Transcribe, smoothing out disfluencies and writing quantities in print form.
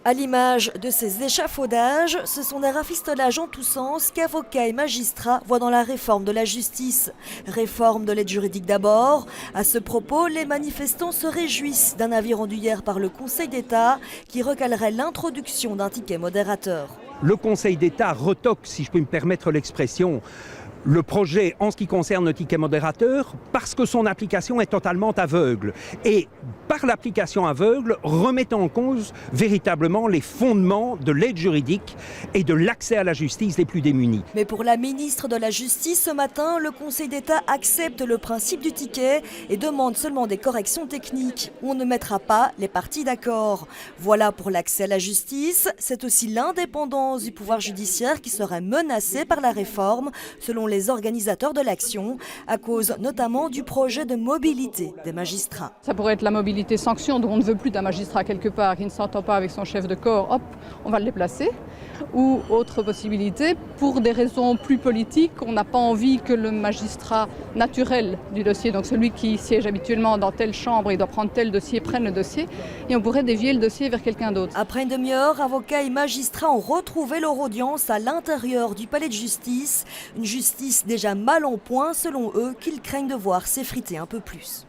À l'image de ces échafaudages, ce sont des rafistolages en tous sens qu'avocats et magistrats voient dans la réforme de la justice. Réforme de l'aide juridique d'abord. À ce propos, les manifestants se réjouissent d'un avis rendu hier par le Conseil d'État qui recalerait l'introduction d'un ticket modérateur. Le Conseil d'État retoque, si je peux me permettre l'expression, le projet en ce qui concerne le ticket modérateur parce que son application est totalement aveugle. Et par l'application aveugle, remet en cause véritablement les fondements de l'aide juridique et de l'accès à la justice des plus démunis. Mais pour la ministre de la Justice, ce matin, le Conseil d'État accepte le principe du ticket et demande seulement des corrections techniques. On ne mettra pas les parties d'accord. Voilà pour l'accès à la justice. C'est aussi l'indépendance du pouvoir judiciaire qui serait menacée par la réforme, selon les organisateurs de l'action, à cause notamment du projet de mobilité des magistrats. Ça pourrait être la mobilité sanction, donc on ne veut plus d'un magistrat quelque part qui ne s'entend pas avec son chef de corps, hop, on va le déplacer. Ou autre possibilité, pour des raisons plus politiques, on n'a pas envie que le magistrat naturel du dossier, donc celui qui siège habituellement dans telle chambre et doit prendre tel dossier, prenne le dossier, et on pourrait dévier le dossier vers quelqu'un d'autre. Après une demi-heure, avocats et magistrats ont retrouvé leur audience à l'intérieur du palais de justice. Une justice déjà mal en point, selon eux, qu'ils craignent de voir s'effriter un peu plus.